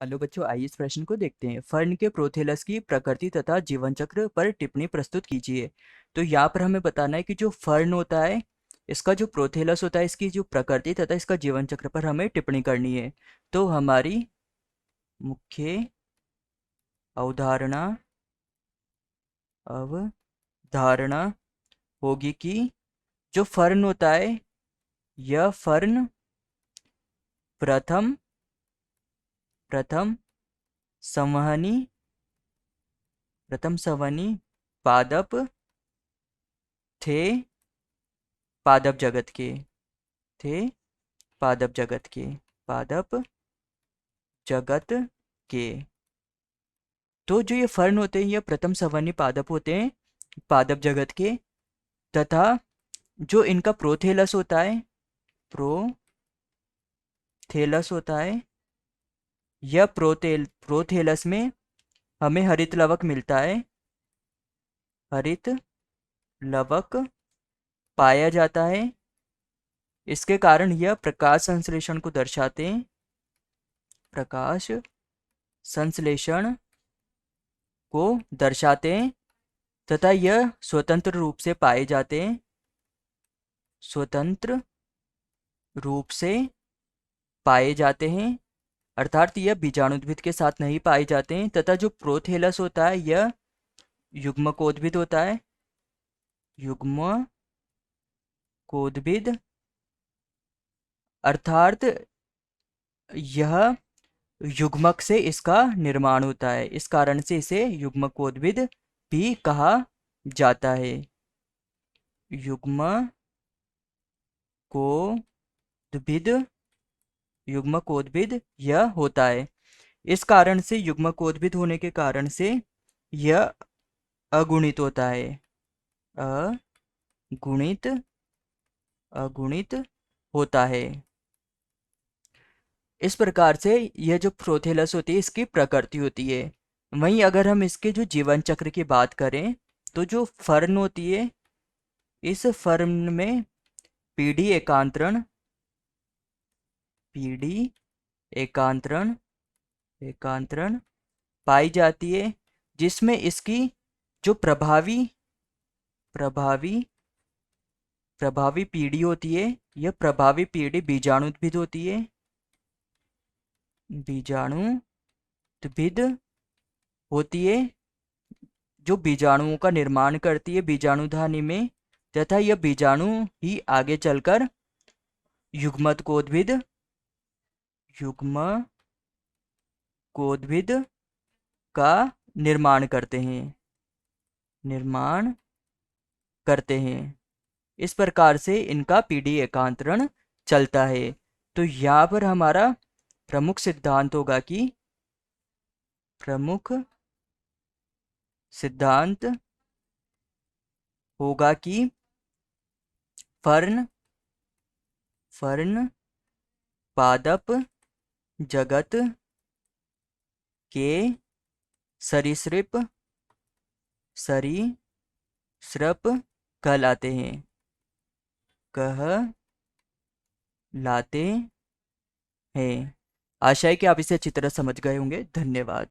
Hello बच्चों, आइए इस प्रश्न को देखते हैं। फर्न के प्रोथेलस की प्रकृति तथा जीवन चक्र पर टिप्पणी प्रस्तुत कीजिए। तो यहाँ पर हमें बताना है कि जो फर्न होता है, इसका जो प्रोथेलस होता है, इसकी जो प्रकृति तथा इसका जीवन चक्र पर हमें टिप्पणी करनी है। तो हमारी मुख्य अवधारणा होगी कि जो फर्न होता है, यह फर्न प्रथम प्रथम संवहनी पादप थे पादप जगत के थे पादप जगत के पादप जगत के। तो जो ये फर्न होते हैं, ये प्रथम संवहनी पादप होते हैं पादप जगत के। तथा जो इनका प्रोथेलस होता है, प्रोथेलस होता है, यह प्रोथेलस में हमें हरित लवक मिलता है। हरित लवक पाया जाता है। इसके कारण यह प्रकाश संश्लेषण को दर्शाते हैं। प्रकाश संश्लेषण को दर्शाते हैं तथा यह स्वतंत्र रूप से पाए जाते हैं। स्वतंत्र रूप से पाए जाते हैं, अर्थात यह बीजाणुद्भिद के साथ नहीं पाए जाते हैं। तथा जो प्रोथेलस होता है, यह युग्मकोद्भिद होता है। युग्मकोद्भिद अर्थात यह युग्मक से इसका निर्माण होता है। इस कारण से इसे युग्मकोद्भिद भी कहा जाता है। युग्मकोद्भिद यह होता है। इस कारण से युग्मकोद्भिद होने के कारण से यह अगुणित होता है। अगुणित होता है। इस प्रकार से यह जो प्रोथेलस होती है, इसकी प्रकृति होती है। वहीं अगर हम इसके जो जीवन चक्र की बात करें, तो जो फर्न होती है, इस फर्न में पीढ़ी एकांतरण पाई जाती है, जिसमें इसकी जो प्रभावी पीढ़ी होती है, यह प्रभावी पीढ़ी बीजाणुद्भिद होती है। बीजाणुद्भिद होती है, जो बीजाणुओं का निर्माण करती है बीजाणुधानी में। तथा यह बीजाणु ही आगे चलकर युग्मकोद्भिद का निर्माण करते हैं। इस प्रकार से इनका पीढ़ी एकांतरण चलता है। तो यहाँ पर हमारा प्रमुख सिद्धांत होगा कि फर्न पादप जगत के सरीसृप कहलाते हैं। आशा है कि आप इसे अच्छी तरह समझ गए होंगे। धन्यवाद।